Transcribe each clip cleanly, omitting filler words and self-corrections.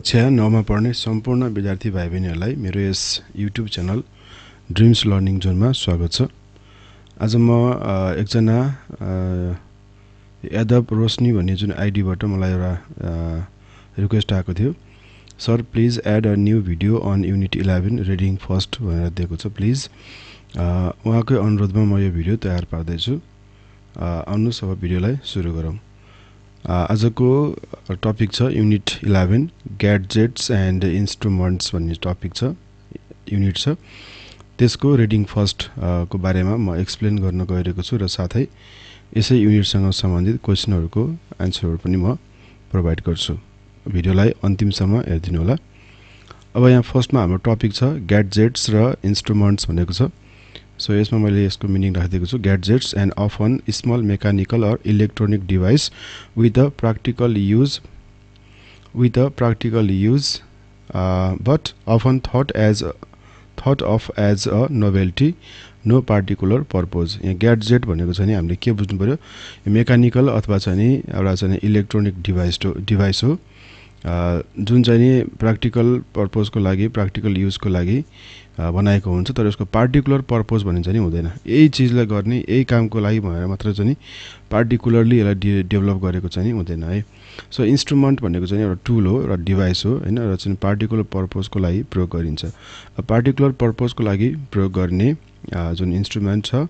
कक्षा 9 मा पढ्ने सम्पूर्ण विद्यार्थी भाइ बहिनीहरुलाई मेरो यस युट्युब च्यानल ड्रिम्स लर्निङ जोनमा स्वागत छ। आज म एकजना यादव रोशनी भन्ने जुन आईडी बाट मलाई एउटा रिक्वेस्ट आएको थियो। Sir please add a new video on unit 11 reading first भनेर दिएको छ। प्लिज उहाँकै अनुरोधमा म यो भिडियो तयार पार्दै छु। आउनुस् अब भिडियोलाई सुरु गरौँ। आजको टपिक छ युनिट 11 ग्याजेट्स एन्ड इन्स्ट्रुमेन्ट्स भन्ने टपिक छ, युनिट छ। त्यसको रिडिङ फर्स्ट को बारेमा म एक्सप्लेन गर्न गइरहेको छु र साथै यसै युनिटसँग सम्बन्धित क्वेशनहरुको आन्सरहरु पनि म प्रोवाइड गर्छु। भिडियोलाई अन्तिमसम्म हेर्दिनु होला। अब यहाँ फर्स्टमा हाम्रो टपिक छ ग्याजेट्स र इन्स्ट्रुमेन्ट्स भनेको छ। सो यसमा मैले यसको मिनिङ राखिदिएको छु। Gadgets and often small mechanical or electronic device with a practical use but often thought of as a novelty, no particular purpose। यहाँ ग्याजेट भनेको चाहिँ हामीले के बुझ्नु पर्यो, मेकानिकल अथवा चाहिँ एउटा चाहिँ इलेक्ट्रोनिक डिभाइस हो जुन चाहिँ प्र्याक्टिकल पर्पजको लागि, प्र्याक्टिकल युजको लागि बनाएको हुन्छ, तर यसको पार्टिकुलर पर्पज भन्ने चाहिँ हुँदैन। यही चीजलाई गर्ने, यही कामको लागि भनेर मात्र चाहिँ पार्टिकुलरली यसलाई डेभलप गरेको चाहिँ हुँदैन है। सो इन्स्ट्रुमेन्ट भनेको चाहिँ एउटा टुल हो, एउटा डिभाइस हो हैन, र चाहिँ पार्टिकुलर पर्पजको लागि प्रयोग गरिन्छ। पार्टिकुलर पर्पजको लागि प्रयोग गर्ने जुन इन्स्ट्रुमेन्ट छ,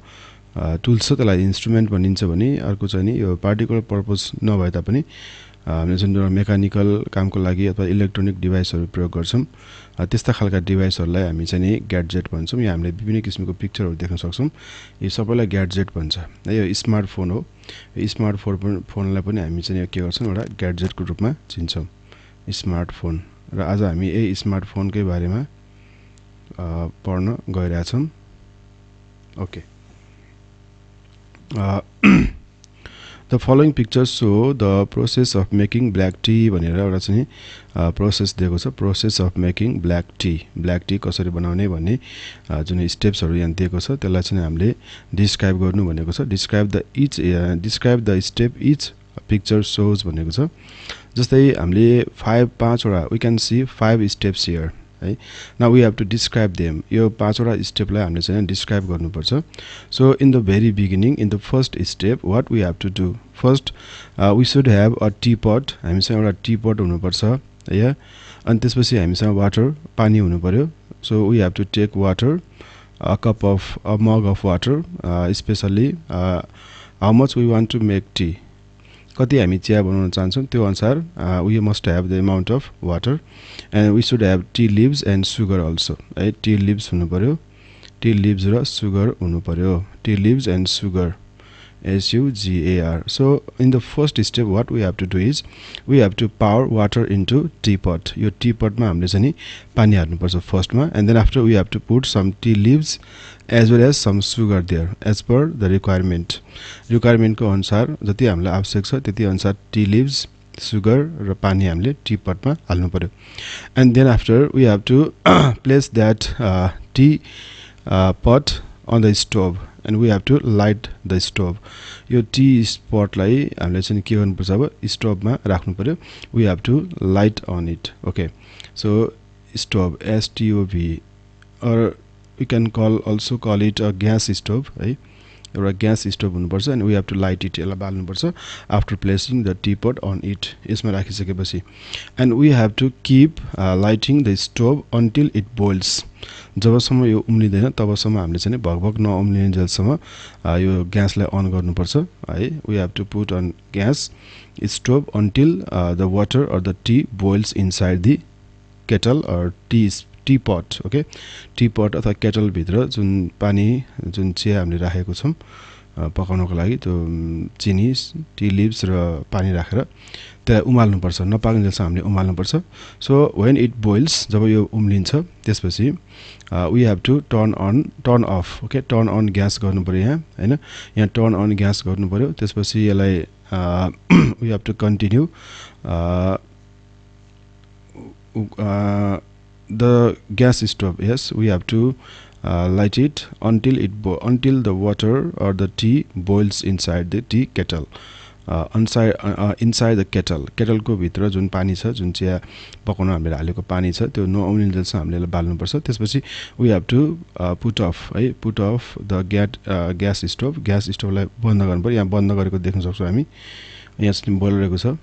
टुल्स छ, त्यसलाई इन्स्ट्रुमेन्ट भनिन्छ भने अर्को चाहिँ यो पार्टिकुलर पर्पज नभए तापनि हामीले जुन मेकानिकल कामको लागि अथवा इलेक्ट्रोनिक डिभाइसहरु प्रयोग गर्छौं, त्यस्ता खालका डिभाइसहरुलाई हामी चाहिँ ग्याजेट भन्छौं। यहाँ हामीले विभिन्न किसिमको पिक्चरहरु देख्न सक्छौं। यो सबैलाई ग्याजेट भन्छ। यो स्मार्टफोन हो। यो स्मार्टफोनलाई पनि हामी चाहिँ के गर्छौं, एउटा ग्याजेटको रूपमा चिन्छौं, स्मार्टफोन। र आज हामी यही स्मार्टफोनकै बारेमा पढ्न गइरहेका छौं। Okay. The following pictures show the process of making black tea भनेर एउटा चाहिँ प्रोसेस दिएको छ। Process of making black tea, black tea कसरी बनाउने भन्ने जुन स्टेप्सहरु यहाँ दिएको छ त्यसलाई चाहिँ हामीले डिस्क्राइब गर्नु भनेको छ। Describe the step each picture shows भनेको छ। जस्तै हामीले 5 वटा we can see 5 steps here है। Now we have to describe them. यो 5 वटा स्टेपलाई हामीले चाहिँ डिस्क्राइब गर्नुपर्छ। So in the very beginning, in the first step, what we have to do, first we should have a teapot. हामीसँग एउटा T पट हुनुपर्छ है। अनि त्यसपछि हामीसँग वाटर, पानी हुनु पर्यो। So we have to take water, a mug of water, specially how much we want to make tea, कति हामी चिया बनाउन चाहन्छौं त्यो अनुसार we must have the amount of water, and we should have tea leaves and sugar also है। Tea leaves हुनु पर्यो, टी लिभ्स र सुगर हुनु पर्यो, tea leaves and sugar, SUGAR। so in the first step what we have to do is we have to pour water into teapot। यो teapot मा हामीले चाहिँ पानी हाल्नु पर्छ फर्स्टमा, and then after we have to put some tea leaves as well as some sugar there as per the requirement। Requirement को अनुसार जति हामीलाई आवश्यक छ त्यति अनुसार टी लिभ्स, सुगर र पानी हामीले टीपट मा हाल्नु पर्यो। and then after we have to place that tea pot on the stove and we have to light the stove। यो टी स्पट लाई हामीले चाहिँ के गर्नुपर्छ, अब स्टोभ मा राख्नु पर्यो। we have to light on it। okay, so stove, STOV, or we can also call it a gas stove है। एउटा ग्यास स्टोभ हुनुपर्छ and we have to light it, यसलाई बाल्नुपर्छ after placing the teapot on it। यसमा राखिसकेपछि and we have to keep lighting the stove until it boils। जबसम्म यो उम्लिदैन तबसम्म हामीले चाहिँ भगभग नउम्लिने जेलसम्म यो ग्यासलाई अन गर्नुपर्छ है। we have to put on gas stove until the water or the tea boils inside the kettle or T पट। Okay, T पट अथवा केटल भित्र जुन पानी, जुन चिया हामीले राखेको छौं पकाउनको लागि, त्यो चिनी, टी लिभ्स र पानी राखेर त्यसलाई उमाल्नु पर्छ, नपाकुन्जेलसम्म हामीले उमाल्नु पर्छ। सो व्हेन इट बोइल्स, जब यो उम्लिन्छ त्यसपछि we have to turn off। Okay, turn on gas गर्नु पर्यो यहाँ हैन। यहाँ टर्न अन ग्यास गर्नु पर्यो। त्यसपछि यसलाई we have to continue the gas stove। yes, we have to light it until the water or the tea boils inside the tea kettle। inside the kettle को भित्र जुन पानी छ जुन चिया पकाउन हामीले हालेको पानी छ त्यो नउनिन्जेलसम्म हामीले बाल्नु पर्छ त्यसपछि we have to put off the gas स्टोभलाई बन्द गर्नु पर्यो यहाँ बन्द गरेको देख्न सक्छौं हामी यहाँ चाहिँ बोलिरहेको छ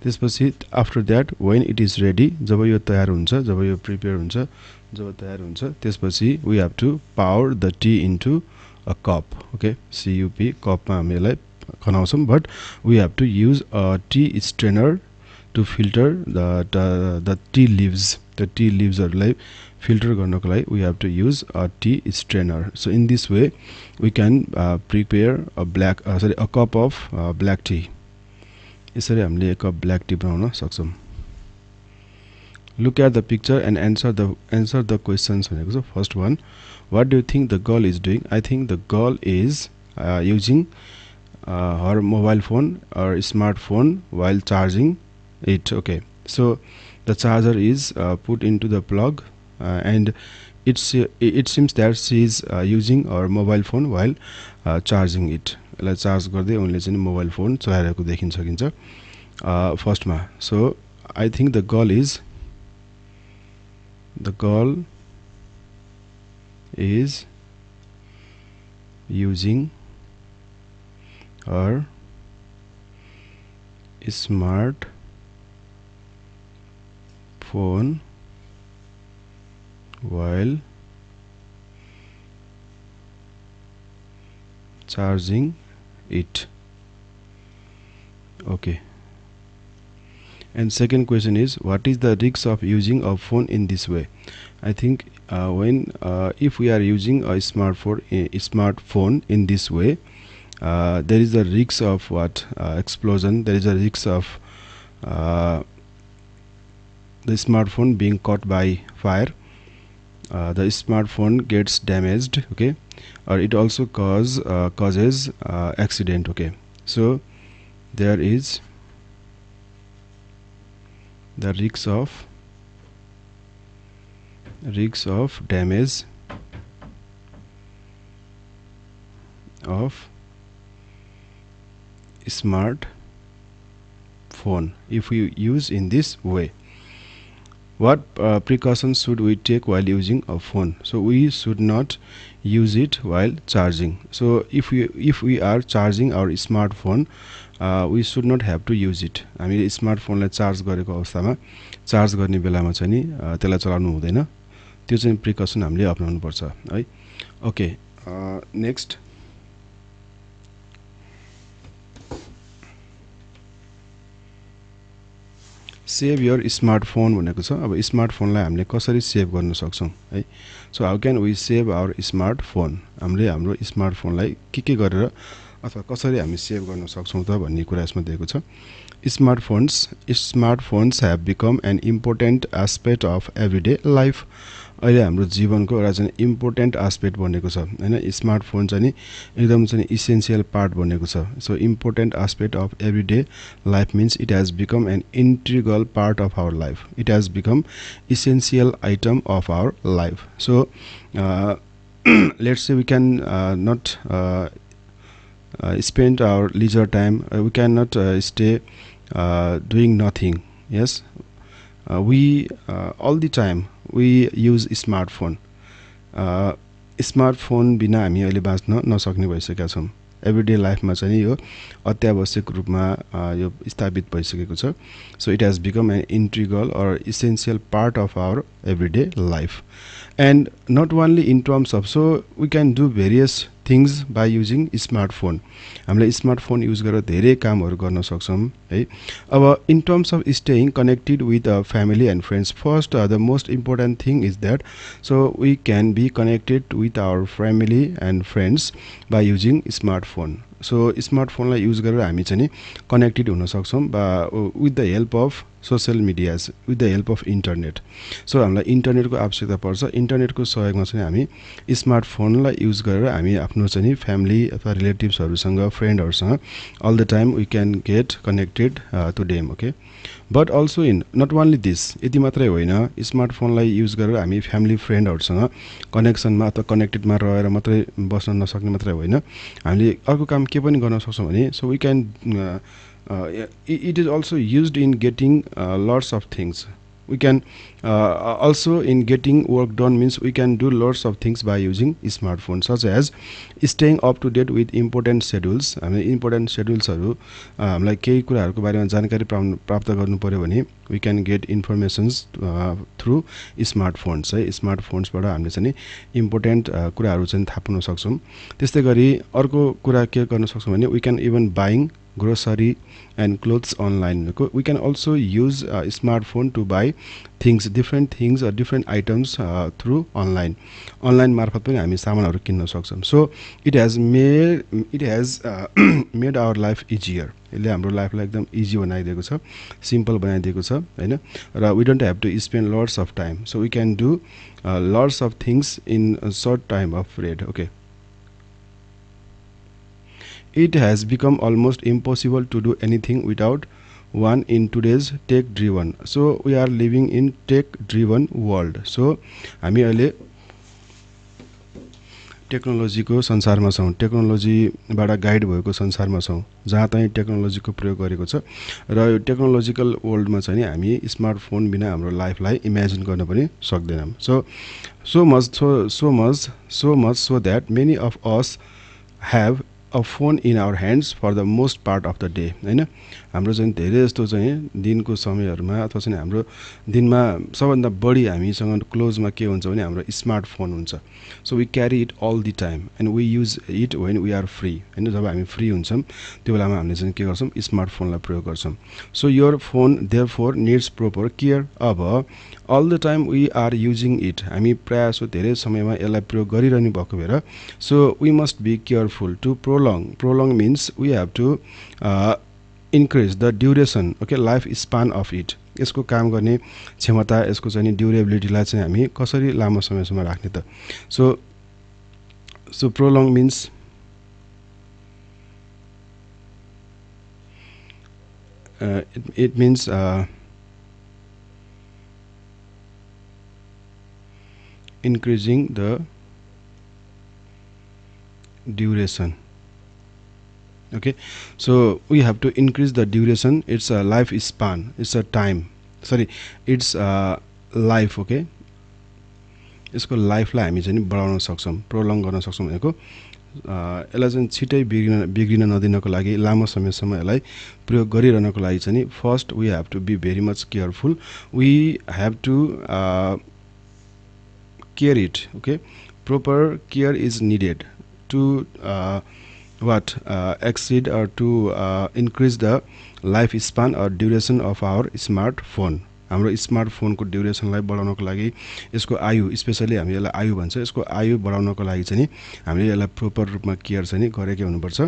त्यसपछि after that when it is ready जब यो तयार हुन्छ जब यो प्रिपेयर हुन्छ जब तयार हुन्छ त्यसपछि we have to pour the tea into a cup okay cup मा हामीलाई खनाउँछौं but we have to use a tea strainer to filter the tea leaves the tea leaves हरुलाई filter गर्नको लागि we have to use a tea strainer so in this way we can prepare a cup of black tea यसरी हामीले एक cup black tea बनाउन सक्छौं look at the picture and answer the questions भनेको छ first one what do you think the girl is doing I think the girl is using her mobile phone or smartphone while charging it okay so the charger is put into the plug and it seems that she is using her mobile phone while charging it यसलाई charge गर्दै उनले चाहिँ mobile phone चलाइरहेको देखिन सकिन्छ first मा so I think the girl is using her smart phone while charging it okay and second question is what is the risk of using a phone in this way I think if we are using a smartphone in this way there is a risk of explosion there is a risk of the smartphone being caught by fire the smartphone gets damaged okay or it also causes accident okay so there is the risk of damage of smartphone if we use in this way what precautions should we take while using a phone so we should not use it while charging so if we are charging our smartphone we should not have to use it हामीले smartphone लाई charge गरेको अवस्थामा charge गर्ने बेलामा चाहिँ नि त्यसलाई चलाउनु हुँदैन त्यो चाहिँ प्रिकसन हामीले अपनाउनु पर्छ है okay next save your smartphone भनेको छ अब स्मार्टफोनलाई हामीले कसरी सेभ गर्न सक्छौं है so how can we save our smartphone हामीले हाम्रो स्मार्टफोनलाई के गरेर अथवा कसरी हामी सेभ गर्न सक्छौं त भन्ने कुरा यसमा दिएको छ smartphones have become an important aspect of everyday life अहिले हाम्रो जीवनको एउटा चाहिँ इम्पोर्टेन्ट एस्पेक्ट बनेको छ हैन स्मार्टफोन चाहिँ एकदम चाहिँ इसेन्शियल पार्ट बनेको छ so important aspect of everyday life means it has become an integral part of our life it has become essential item of our life so let's say we can not spend our leisure time we cannot stay doing nothing yes we all the time we use smartphone smartphone बिना हामी अहिले बाँच्न नसक्ने भइसकेका छौं everyday लाइफमा चाहिँ यो अत्यावश्यक रूपमा यो स्थापित भइसकेको छ so it has become an integral और essential part of our everyday life and not only in terms of so we can do various things by using smartphone हामीले स्मार्टफोन युज गरेर धेरै कामहरु गर्न सक्छौं है अब in terms of staying connected with family and friends first the most important thing is that so we can be connected with our family and friends by using smartphone so smartphone लाई use गरेर हामी चाहिँ connected हुन सक्छौं with the help of social medias with the help of internet so हामीलाई इन्टरनेटको आवश्यकता पर्छ इन्टरनेटको सहयोगमा चाहिँ हामी स्मार्टफोनलाई युज गरेर हामी आफ्नो चाहिँ फ्यामिली अथवा रिलेटिभ्सहरुसँग फ्रेन्डहरुसँग all the time we can get connected to them okay but also in not only this, यति मात्रै होइन, स्मार्टफोनलाई युज गरेर हामी फ्यामिली फ्रेन्डहरूसँग कनेक्सनमा अथवा कनेक्टेडमा रहेर मात्रै बस्न नसक्ने मात्रै होइन, हामीले अर्को काम के पनि गर्न सक्छौँ भने so we can it is also used in getting lots of things. We can also in getting work done, means we can do lots of things by using smartphone, such as staying up to date with important schedules. हामी important schedulesहरू हामीलाई केही कुराहरूको बारेमा जानकारी प्राप्त गर्नु पर्यो भने we can get informations through smartphones है, स्मार्टफोन्सबाट हामीले चाहिँ इम्पोर्टेन्ट कुराहरू चाहिँ थाहा पाउन सक्छौँ। त्यस्तै गरी अर्को कुरा के गर्न सक्छौँ भने we can even buying grocery and clothes online. We can also use a smartphone to buy things, different things or different items through online मार्फत पनि हामी सामानहरू किन्न सक्छौँ। So it has made our life easier. यसले हाम्रो लाइफलाई एकदम easy बनाइदिएको छ, सिम्पल बनाइदिएको छ हैन, र we don't have to spend lots of time, so we can do lots of things in a short time of period. Okay, it has become almost impossible to do anything without one in today's tech driven. So we are living in tech driven world. So हामी अहिले टेक्नोलोजीको संसारमा छौँ, टेक्नोलोजीबाट guide भएको संसारमा छौँ, जहाँ चाहिँ टेक्नोलोजीको प्रयोग गरेको छ, र यो टेक्नोलोजिकल वर्ल्डमा चाहिँ हामी स्मार्टफोन बिना हाम्रो लाइफलाई इमेजिन गर्न पनि सक्दैनौँ। So much so that many of us have a phone in our hands for the most part of the day हैन। हाम्रो चाहिँ धेरै जस्तो चाहिँ दिनको समयहरूमा अथवा चाहिँ हाम्रो दिनमा सबभन्दा बढी हामीसँग क्लोजमा के हुन्छ भने हाम्रो स्मार्टफोन हुन्छ। So we carry it all the time and we use it when we are free हैन। जब हामी फ्री हुन्छौँ त्यो बेलामा हामीले चाहिँ के गर्छौँ, स्मार्टफोनलाई प्रयोग गर्छौँ। So your phone therefore needs proper care. अब all the time we are using it, हामी प्रायः जसो धेरै समयमा यसलाई प्रयोग गरिरहनु भएको भएर so we must be careful to prolong means we have to increase the duration, okay, life span of it. यसको काम गर्ने क्षमता, यसको चाहिँ ड्युरेबिलिटीलाई चाहिँ हामी कसरी लामो समयसम्म राख्ने त। So prolong means it means increasing the duration. Okay, so we have to increase the duration, it's a life span, it's a time, sorry, it's life. Okay, यसको लाइफलाई हामी चाहिँ बढाउन सक्छौँ, प्रोलङ गर्न सक्छौँ भनेको यसलाई चाहिँ छिटै बिग्रिन नदिनको लागि, लामो समयसम्म यसलाई प्रयोग गरिरहनको लागि चाहिँ first we have to be very much careful, we have to care it. Okay, proper care is needed to exceed or to increase the lifespan or duration of our smartphone. हाम्रो स्मार्टफोनको ड्युरेसनलाई बढाउनको लागि, यसको आयु, स्पेशली हामी यसलाई आयु भन्छ, यसको आयु बढाउनको लागि चाहिँ हामीले यसलाई प्रोपर रूपमा केयर चाहिँ गरेकै हुनुपर्छ।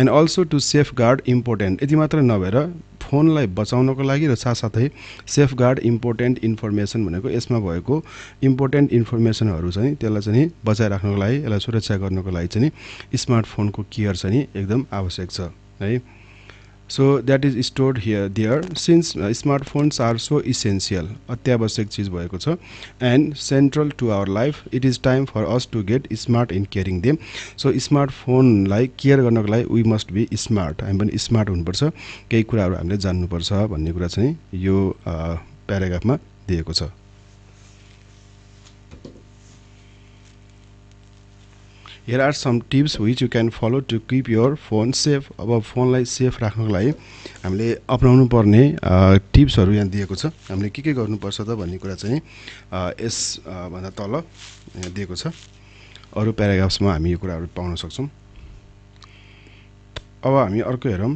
And also to safeguard important, यति मात्र नभएर फोनलाई बचाउनको लागि र साथसाथै सेफ गार्ड इम्पोर्टेन्ट इन्फर्मेसन भनेको यसमा भएको इम्पोर्टेन्ट इन्फर्मेसनहरू चाहिँ त्यसलाई चाहिँ बचाइराख्नको लागि, यसलाई सुरक्षा गर्नको लागि चाहिँ स्मार्टफोनको केयर चाहिँ एकदम आवश्यक छ है। So that is stored here there, since smartphones are so essential, अत्यावश्यक चीज भएको छ, and central to our life, it is time for us to get smart in caring them. So smartphone लाई केयर गर्नको लागि we must be smart, हामी पनि smart हुनुपर्छ, केही कुराहरू हामीले जान्नुपर्छ भन्ने कुरा चाहिँ यो प्याराग्राफमा दिएको छ। Here are some tips which you can follow to keep your phone safe. अब फोनलाई सेफ राख्नको लागि हामीले अपनाउनु पर्ने टिप्सहरू यहाँ दिएको छ। हामीले के गर्नुपर्छ त भन्ने कुरा चाहिँ यस भन्दा तल यहाँ दिएको छ। अरु प्याराग्राफ्समा हामी यो कुराहरू पाउन सक्छौं। अब हामी अर्को हेरौं।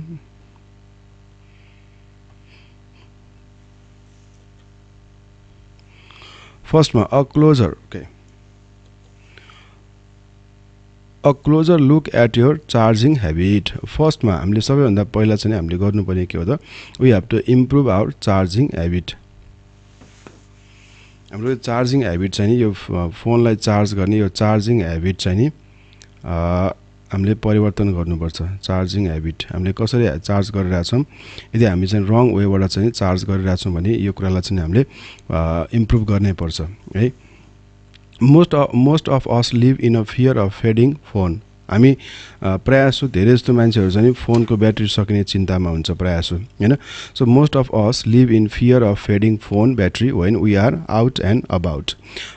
फर्स्टमा a closer, okay, a closer look at your charging habit. First मा हामीले सबैभन्दा पहिला चाहिँ हामीले गर्नुपर्ने के हो त, we have to improve our charging habit. हाम्रो चार्जिङ ह्याबिट चाहिँ नि यो फोनलाई चार्ज गर्ने यो चार्जिङ ह्याबिट चाहिँ नि हामीले परिवर्तन गर्नुपर्छ चार्जिङ ह्याबिट हामीले कसरी चार्ज गरिरहेछौं यदि हामी चाहिँ रङ वेबाट चाहिँ चार्ज गरिरहेछौं भने यो कुरालाई चाहिँ हामीले इम्प्रुभ गर्नै पर्छ है most of us live in a fear of fading phone हामी प्रायसो धेरै जस्तो मान्छेहरु चाहिँ फोनको ब्याट्री सकिने चिन्तामा हुन्छ प्रायसो हैन so most of us live in fear of fading phone battery when we are out and about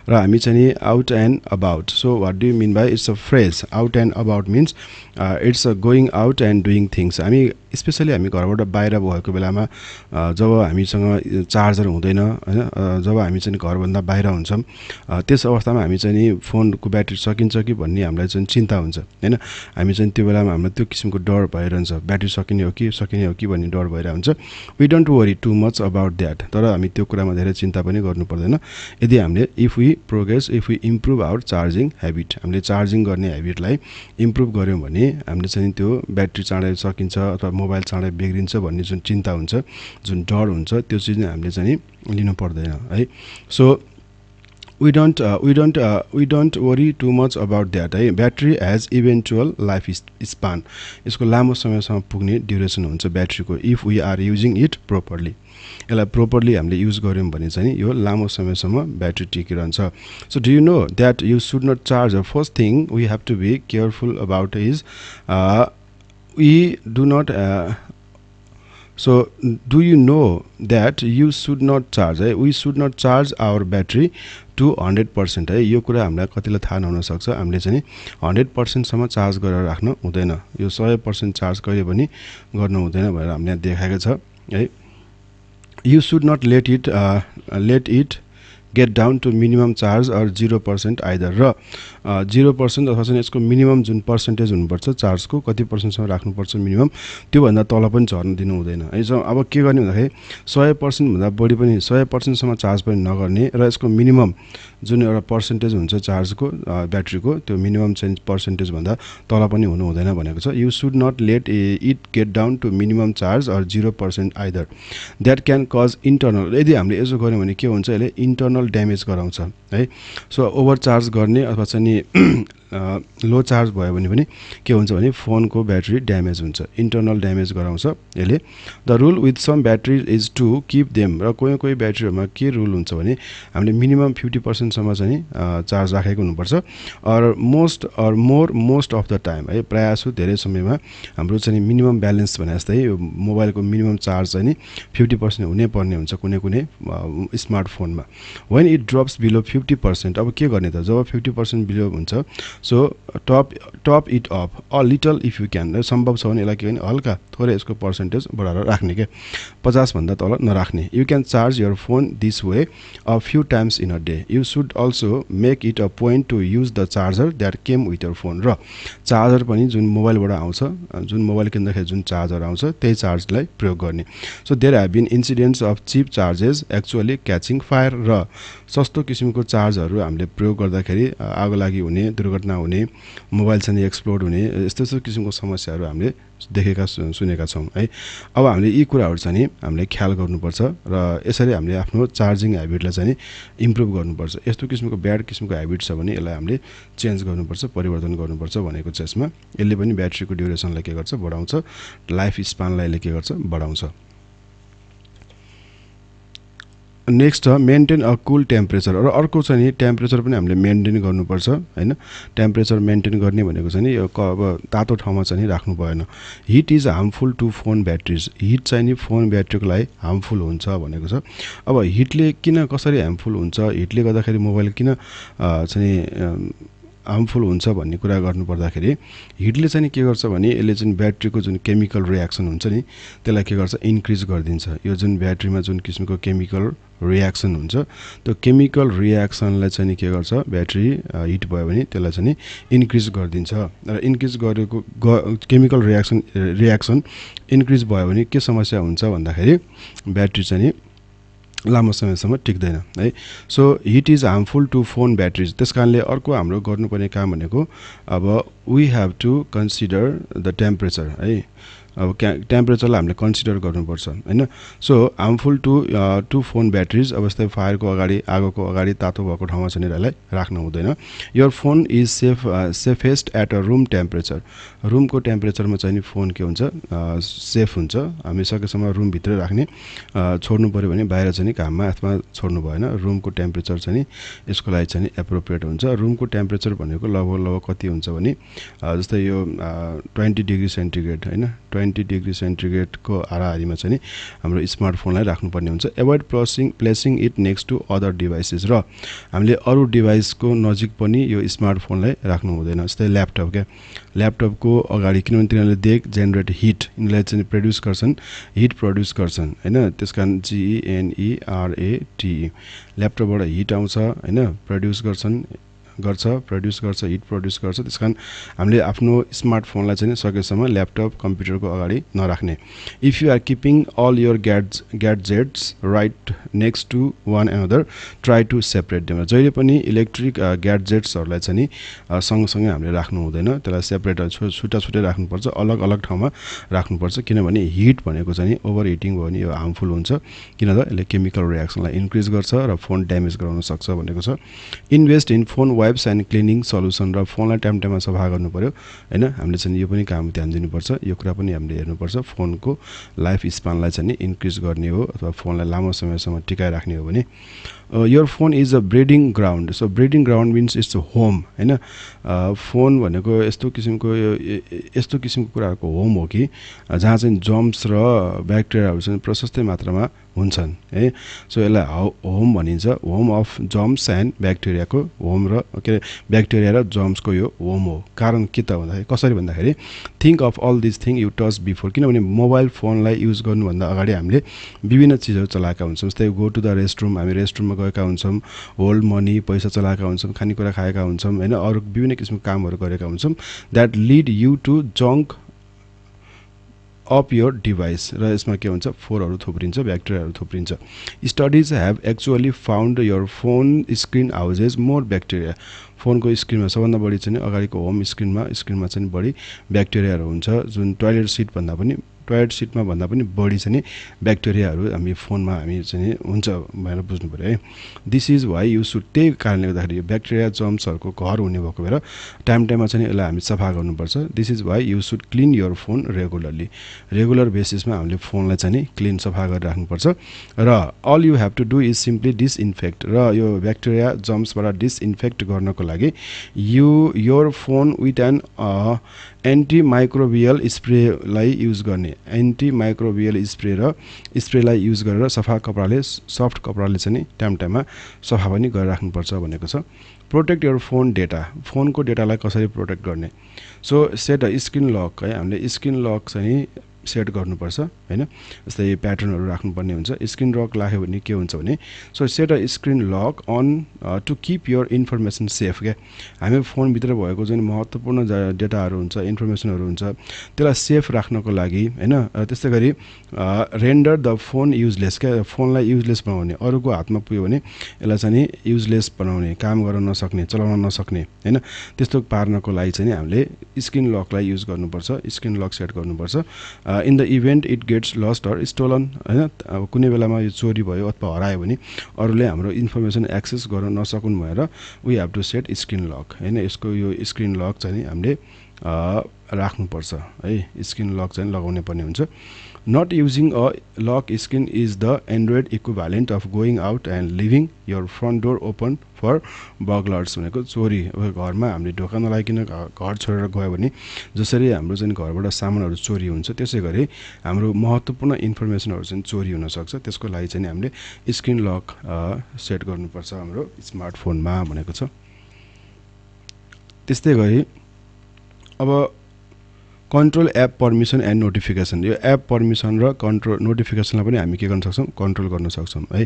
र हामी चाहिँ out and about so what do you mean by it's a phrase out and about means it's a going out and doing things हामी specially हामी घरबाट बाहिर भएको बेलामा जब हामीसँग चार्जर हुँदैन हैन जब हामी चाहिँ घरभन्दा बाहिर हुन्छौं त्यस अवस्थामा हामी चाहिँ फोनको ब्याट्री सकिन्छ कि भन्ने हामीलाई चाहिँ चिन्ता हुन्छ हैन हामी चाहिँ त्यो बेलामा हामीलाई त्यो किसिमको डर भइरहन्छ ब्याट्री सकिने हो कि भन्ने डर भइरा हुन्छ we don't worry too much about that तर हामी त्यो कुरामा धेरै चिन्ता पनि गर्नु पर्दैन यदि हामीले if we progress if we improve our charging habit हामीले चार्जिङ गर्ने ह्याबिटलाई इम्प्रुभ गर्यौं भने हामीले चाहिँ त्यो ब्याट्री चाँडै सकिन्छ अथवा मोबाइल चाँडै बिग्रिन्छ भन्ने जुन चिन्ता हुन्छ जुन डर हुन्छ त्यो चाहिँ हामीले चाहिँ लिनु पर्दैन है so we don't worry too much about that है battery has eventual life span यसको लामो समयसम्म पुग्ने ड्युरेसन हुन्छ ब्याट्रीको if we are using it properly यसलाई प्रोपरली हामीले युज गर्यौं भने चाहिँ यो लामो समयसम्म ब्याट्री टिकिरहन्छ so do you know that you should not charge the first thing we have to be careful about is we do not so do you know that you should not charge we should not charge our battery to 100% है यो कुरा हामीलाई कतिलाई थाहा नहुन सक्छ हामीले चाहिँ 100% सम्म चार्ज गरेर राख्नु हुँदैन यो 100% चार्ज कहिले पनि गर्नु हुँदैन भनेर हामीले देखाएको छ है you should not let it get down to minimum charge or 0% either र 0% अथवा चाहिँ यसको मिनिमम जुन पर्सेन्टेज हुनुपर्छ चार्जको कति पर्सेन्टसम्म राख्नुपर्छ मिनिमम त्यो भन्दा तल पनि झर्न दिनु हुँदैन है अब के गर्ने भन्दाखेरि 100% भन्दा बढी पनि 100% सम्म चार्ज पनि नगर्ने र यसको मिनिमम जुन एउटा पर्सेन्टेज हुन्छ चार्जको ब्याट्रीको त्यो मिनिमम चाहिँ पर्सेन्टेज भन्दा तल पनि हुनु हुँदैन भनेको छ you should not let it get down to minimum charge or 0% either that can cause internal यदि हामीले यसो गर्यौं भने के हुन्छ यसले इन्टर्नल ड्यामेज गराउँछ है सो ओभर चार्ज गर्ने अथवा चाहिँ लो चार्ज भयो भने पनि के हुन्छ भने फोनको ब्याट्री ड्यामेज हुन्छ इन्टर्नल ड्यामेज गराउँछ यसले the rule with some batteries is to keep them र कोही ब्याट्रीहरुमा के रुल हुन्छ भने हामीले मिनिमम 50% सम्म चाहिँ चार्ज राखेको हुनुपर्छ or most of the time है प्रायसो धेरै समयमा हाम्रो चाहिँ मिनिमम ब्यालेन्स भने जस्तै यो मोबाइलको मिनिमम चार्ज चाहिँ 50% हुनै पर्ने हुन्छ कुनै स्मार्टफोनमा व्हेन इट ड्रप्स बिलो 50% अब के गर्ने त जब 50% बिलो हुन्छ so top it up a little if you can सम्भव छ भने यसलाई के गर्ने हल्का थोरै यसको पर्सेन्टेज बढाएर राख्ने के 50 भन्दा तल नराख्ने you can charge your phone this way a few times in a day you should also make it a point to use the charger that came with your phone र चार्जर पनि जुन मोबाइलबाट आउँछ जुन मोबाइल किन्दाखेरि जुन charger आउँछ त्यही चार्जलाई प्रयोग गर्ने so there have been incidents of cheap chargers actually catching fire र सस्तो किसिमको चार्जरहरू हामीले प्रयोग गर्दाखेरि आगो लागि हुने दुर्घटना हुने मोबाइल चाहिँ एक्सप्लोड हुने यस्तो किसिमको समस्याहरू हामीले देखेका सुनेका छौं है अब हामीले यी कुराहरू चाहिँ हामीले ख्याल गर्नुपर्छ र यसरी हामीले आफ्नो चार्जिङ ह्याबिटलाई चाहिँ इम्प्रुभ गर्नुपर्छ यस्तो किसिमको ब्याड किसिमको ह्याबिट छ भने यसलाई हामीले चेन्ज गर्नुपर्छ परिवर्तन गर्नुपर्छ भनेको छ यसमा यसले पनि ब्याट्रीको ड्युरेसनलाई के गर्छ बढाउँछ लाइफ स्पानलाई के गर्छ बढाउँछ next maintain a cool temperature र अर्को चाहिँ नि टेम्परेचर पनि हामीले मेन्टेन गर्नुपर्छ हैन टेम्परेचर मेन्टेन गर्ने भनेको चाहिँ नि यो अब तातो ठाउँमा चाहिँ राख्नु भएन heat is harmful to phone batteries heat चाहिँ नि फोन ब्याट्रीको लागि हार्मफुल हुन्छ भनेको छ अब हिटले किन कसरी हार्मफुल हुन्छ हिटले गर्दाखेरि मोबाइल किन चाहिँ हार्मफुल हुन्छ भन्ने कुरा गर्नु पर्दाखेरि हिटले चाहिँ के गर्छ भने यसले चाहिँ ब्याट्रीको जुन केमिकल रियाक्सन हुन्छ नि त्यसलाई के गर्छ इन्क्रिज गर्दिन्छ यो जुन ब्याट्रीमा जुन किसिमको केमिकल रियाक्सन हुन्छ त्यो केमिकल रियाक्सनलाई चाहिँ के गर्छ ब्याट्री हिट भयो भने त्यसलाई चाहिँ इन्क्रिज गर्दिन्छ र इन्क्रिज गरेको केमिकल रियाक्सन इन्क्रिज भयो भने के समस्या हुन्छ भन्दाखेरि ब्याट्री चाहिँ लामो समयसम्म टिक्दैन है so heat is harmful to phone batteries त्यसकारणले अर्को हाम्रो गर्नुपर्ने काम भनेको अब we have to consider the temperature है अब टेम्परेचरलाई हामीले कन्सिडर गर्नुपर्छ हैन so harmful to phone batteries अब जस्तै फायरको अगाडि आगोको अगाडि तातो भएको ठाउँमा चाहिँ यसलाई राख्नु हुँदैन your phone is safest at a room temperature रुमको टेम्परेचरमा चाहिँ नि फोन के हुन्छ सेफ हुन्छ हामी सकेसम्म रुम भित्र राख्ने छोड्नु पर्यो भने बाहिर चाहिँ नि घाममा अथवा छोड्नु भएन रुमको टेम्परेचर चाहिँ नि यसको लागि चाहिँ नि एप्रोप्रिएट हुन्छ रुमको टेम्परेचर भनेको लगभग कति हुन्छ भने जस्तै यो 20 डिग्री सेन्टिग्रेड हैन 20 डिग्री सेन्टिग्रेडको हाराहारीमा चाहिँ नि हाम्रो स्मार्टफोनलाई राख्नुपर्ने हुन्छ avoid placing it next to other devices र हामीले अरु डिभाइसको नजिक पनि यो स्मार्टफोनलाई राख्नु हुँदैन जस्तै ल्यापटप के ल्यापटपको अगाडि किनभने तिनीहरूले देख जेनेरेट हिट यिनीलाई चाहिँ प्रड्युस गर्छन् हिट प्रड्युस गर्छन् हैन त्यसकारण GENERATE ल्यापटपबाट हिट आउँछ हैन प्रड्युस प्रड्युस गर्छ हिट प्रड्युस गर्छ त्यसकारण हामीले आफ्नो स्मार्टफोनलाई चाहिँ सकेसम्म ल्यापटप कम्प्युटरको अगाडि नराख्ने if you are keeping all your gadgets right next to one another try to separate them जहिले पनि इलेक्ट्रिक ग्याडजेट्सहरुलाई चाहिँ सँगसँगै हामीले राख्नु हुँदैन त्यसलाई सेपरेट छुट्टा छुट्टै राख्नुपर्छ अलग अलग ठाउँमा राख्नुपर्छ किनभने हिट भनेको चाहिँ ओभर हिटिङ भयो भने यो हार्मफुल हुन्छ किन त यसले केमिकल रिएक्सनलाई इन्क्रिज गर्छ र फोन ड्यामेज गराउन सक्छ भनेको छ invest in phone wipes and cleaning solution र फोनलाई टाइम टाइममा सफा गर्नु पर्यो हैन हामीले चाहिँ यो पनि काम ध्यान दिनुपर्छ यो कुरा पनि हामीले हेर्नुपर्छ फोनको लाइफ स्पानलाई चाहिँ इन्क्रिज गर्ने हो अथवा फोनलाई लामो समयसम्म टिकाइ राख्ने हो भने your phone is a breeding ground so breeding ground means it's a home हैन फोन भनेको यस्तो किसिमको कुराहरुको होम हो कि जहाँ चाहिँ जर्म्स र ब्याक्टेरियाहरु चाहिँ प्रशस्तै मात्रामा हुन्छन् है सो यसलाई होम भनिन्छ होम अफ जर्म्स एन्ड ब्याक्टेरियाको होम र के ब्याक्टेरिया र जर्म्सको यो होम हो कारण के त भन्दाखेरि कसरी भन्दाखेरि think of all this thing you touch before किनभने मोबाइल फोनलाई युज गर्नुभन्दा अगाडि हामीले विभिन्न चीजहरु चलाएका हुन्छौं जस्तै गो टु द रेस्टरुम हामी रेस्टरुममा गएका हुन्छौं होल्ड मनी पैसा चलाएका हुन्छौं खानेकुरा खाएका हुन्छौं हैन अरु विभिन्न किसिमको कामहरु गरेका हुन्छौं that lead you to junk of your device र यसमा के हुन्छ फोरहरु थुप्रिन्छ ब्याक्टेरियाहरु थुप्रिन्छ studies have actually found your phone screen houses more bacteria फोनको स्क्रिनमा सबभन्दा बढी चाहिँ अगाडिको होम स्क्रिनमा चाहिँ बढी ब्याक्टेरियाहरु हुन्छ जुन टोयलेट सिटमा भन्दा पनि बढी चाहिँ ब्याक्टेरियाहरु हामी फोनमा हामी चाहिँ हुन्छ भनेर बुझ्नु पर्यो है this is why you should त्यही कारणले गर्दाखेरि यो ब्याक्टेरिया जर्म्सहरुको घर हुने भएको भएर टाइम टाइममा चाहिँ यसलाई हामी सफा गर्नुपर्छ this is why you should clean your phone regular बेसिसमा हामीले फोनलाई चाहिँ क्लीन सफा गरेर राख्नुपर्छ र all you have to do is simply disinfect र यो ब्याक्टेरिया जर्म्सबाट डिसइन्फेक्ट गर्नको लागि your phone with an antimicrobial स्प्रेलाई युज गर्ने एन्टिमाइक्रोबियल स्प्रेलाई युज गरेर सफ्ट कपडाले चाहिँ टाइम टाइममा सफा पनि गरेर राख्नुपर्छ भनेको छ प्रोटेक्ट योर फोन डेटा फोनको डेटालाई कसरी प्रोटेक्ट गर्ने so set a screen lock है हामीले स्क्रिन लक चाहिँ सेट गर्नुपर्छ हैन जस्तै प्याटर्नहरु राख्नुपर्ने हुन्छ स्क्रिन लक लाग्यो भने के हुन्छ भने so set a screen lock on to keep your information safe के हामी फोन भित्र भएको जुन महत्त्वपूर्ण डेटाहरु हुन्छ इन्फर्मेसनहरु हुन्छ त्यसलाई सेफ राख्नको लागि हैन त्यस्तै गरी रेन्डर द फोन युजलेस के फोनलाई युजलेस बनाउने अरुको हातमा पुग्यो भने यसलाई चाहिँ युजलेस बनाउने काम गर्न नसक्ने चलाउन नसक्ने हैन त्यस्तो पार्नको लागि चाहिँ हामीले स्क्रिन लकलाई युज गर्नुपर्छ स्क्रिन लक सेट गर्नुपर्छ in the event it gets lost or stolen हैन अब कुनै बेलामा यो चोरी भयो अथवा हरायो भने अरूले हाम्रो इन्फर्मेसन एक्सेस गर्न नसकुन् भनेर we have to set screen lock हैन यसको यो स्क्रिन लक चाहिँ हामीले राख्नुपर्छ है स्क्रिन लक चाहिँ लगाउनै पर्ने हुन्छ Not using a lock screen is the Android equivalent of going out and leaving your front door open for burglars भनेको चोरी घरमा हामीले ढोका नलागिकन घर छोडेर गयो भने जसरी हाम्रो चाहिँ घरबाट सामानहरु चोरी हुन्छ त्यसै गरी हाम्रो महत्त्वपूर्ण इन्फर्मेसनहरु चाहिँ चोरी हुन सक्छ त्यसको लागि चाहिँ हामीले स्क्रिन लक सेट गर्नुपर्छ हाम्रो स्मार्टफोनमा भनेको छ त्यस्तै गरी अब control app permission and notification यो एप परमिसन र कन्ट्रोल नोटिफिकेसनलाई पनि हामी के गर्न सक्छौं कन्ट्रोल गर्न सक्छौं है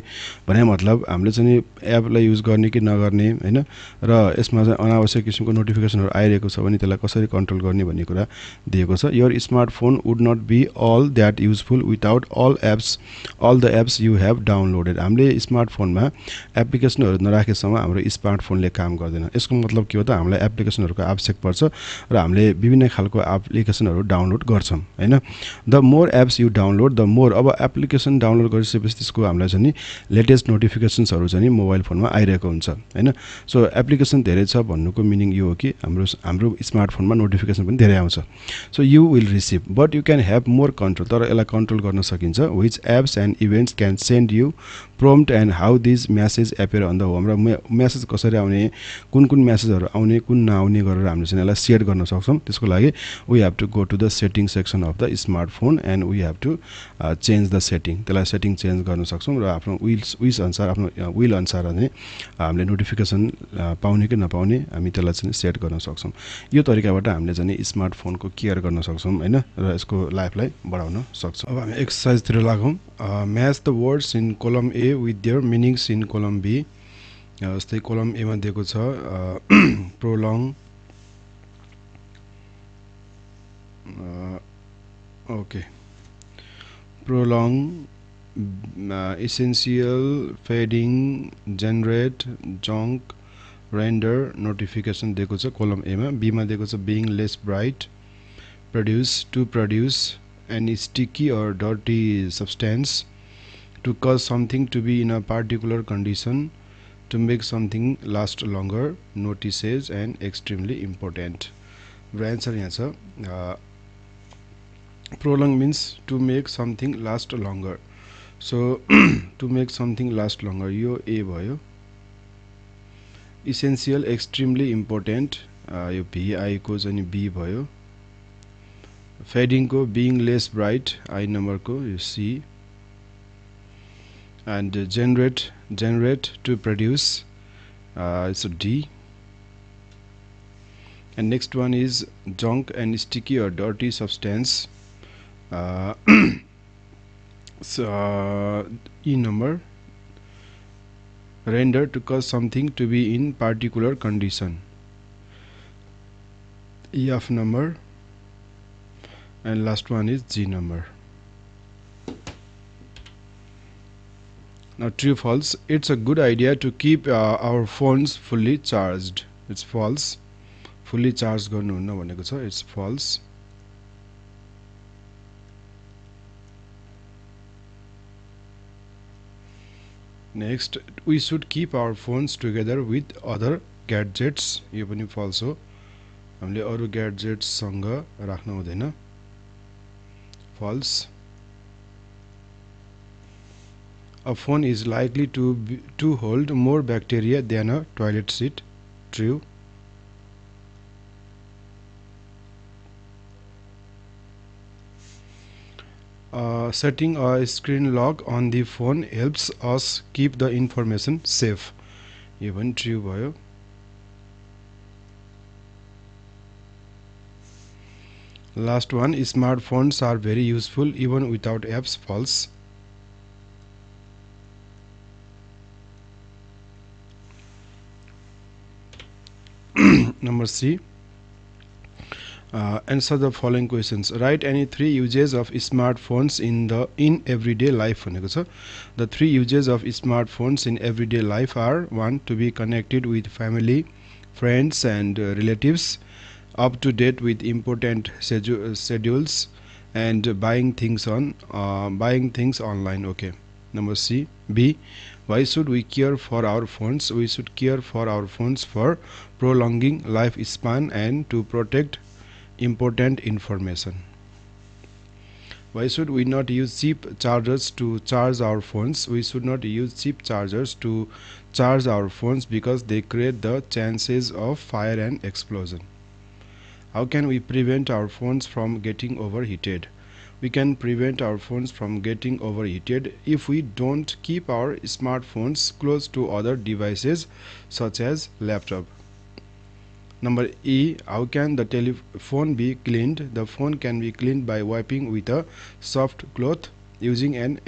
भने मतलब हामीले चाहिँ एपलाई युज गर्ने कि नगर्ने हैन र यसमा चाहिँ अनावश्यक किसिमको नोटिफिकेसनहरु आइरहेको छ भने त्यसलाई कसरी कन्ट्रोल गर्ने भन्ने कुरा दिएको छ your smartphone would not be all that useful without all the apps you have downloaded हामीले स्मार्टफोनमा एप्लिकेसनहरु नराखेसम्म हाम्रो स्मार्टफोनले काम गर्दैन यसको मतलब के हो त हामीलाई एप्लिकेसनहरुको आवश्यक पर्छ र हामीले विभिन्न खालको एप्लिकेसन एप्लिकेसनहरु डाउनलोड गर्छौं हैन the more apps you download the more अब एप्लिकेसन डाउनलोड गरिसकेपछि त्यसको हामीलाई चाहिँ नि लेटेस्ट नोटिफिकेसन्सहरु चाहिँ नि मोबाइल फोनमा आइरहेको हुन्छ हैन सो एप्लिकेसन धेरै छ भन्नुको मिनिङ यो हो कि हाम्रो स्मार्टफोनमा नोटिफिकेसन पनि धेरै आउँछ so you will receive but you can have more control तर यसलाई कन्ट्रोल गर्न सकिन्छ which apps and events can send you prompt and how these message appear on the home र मेसेज कसरी आउने कुन मेसेजहरु आउने कुन नआउने गरेर हामीले चाहिँ यसलाई सेट गर्न सक्छौं त्यसको लागि we have to go to the setting section of the smartphone and we have to change the setting त्यसलाई सेटिङ चेन्ज गर्न सक्छौं र आफ्नो विश अनुसार आफ्नो विल अनुसार नै हामीले नोटिफिकेसन पाउने कि नपाउने हामी त्यसलाई चाहिँ सेट गर्न सक्छौं यो तरिकाबाट हामीले चाहिँ स्मार्टफोनको केयर गर्न सक्छौं हैन र यसको लाइफलाई बढाउन सक्छौं अब हामी एक्सरसाइज तिर लागौं match the words in column A with their meanings in column B जस्तै column A मा दिएको छ prolong okay prolong essential fading generate junk render notification दिएको छ column A मा B मा दिएको छ being less bright produce to produce any sticky or dirty substance to cause something to be in a particular condition to make something last longer notices and extremely important the answer here is prolong means to make something last longer so to make something last longer yo A bhayo essential extremely important yo B आएको चाहिँ B भयो fading को being less bright I number को C and generate to produce it's a D and next one is junk and sticky or dirty substance so E number render to cause something to be in particular condition E of number and last one is G number now true false it's a good idea to keep our phones fully charged it's false fully charged गर्नु हुन्न भनेको छ it's false next we should keep our phones together with other gadgets यो पनि false हो हामीले अरु ग्याड्जेट्स सँग राख्नु हुँदैन false a phone is likely to hold more bacteria than a toilet seat true setting a screen lock on the phone helps us keep the information safe even true भयो last one smartphones are very useful even without apps false number C answer the following questions write any 3 uses of smartphones in everyday life भनेको छ the 3 uses of smartphones in everyday life are 1 to be connected with family friends and relatives up to date with important schedules and buying things online okay number C B why should we care for our phones we should care for our phones for prolonging lifespan and to protect important information why should we not use cheap chargers to charge our phones we should not use cheap chargers to charge our phones because they create the chances of fire and explosion how can we prevent our phones from getting overheated we can prevent our phones from getting overheated if we don't keep our smartphones close to other devices such as laptop number E how can the telephone be cleaned the phone can be cleaned by wiping with a soft cloth using an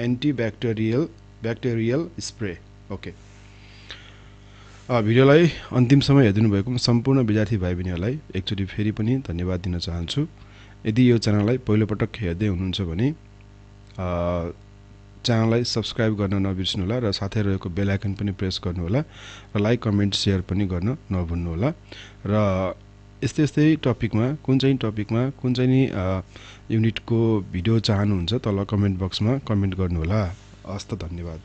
bacterial spray okay भिडियोलाई अन्तिमसम्म हेर्दिनु भएको सम्पूर्ण विद्यार्थी भाइ बहिनीहरुलाई एकचोटी फेरि पनि धन्यवाद दिन चाहन्छु यदि यो च्यानललाई पहिलो पटक हेर्दै हुनुहुन्छ भने च्यानललाई सब्स्क्राइब गर्न नबिर्सनु होला र साथै रहेको बेल आइकन पनि प्रेस गर्नु होला र लाइक कमेन्ट शेयर पनि गर्न नभुल्नु होला र यस्तै यस्तै टपिकमा कुन चाहिँ टपिकमा कुन चाहिँ नि युनिटको भिडियो चाहनुहुन्छ तल कमेन्ट बक्समा कमेन्ट गर्नुहोला। हस्त धन्यवाद।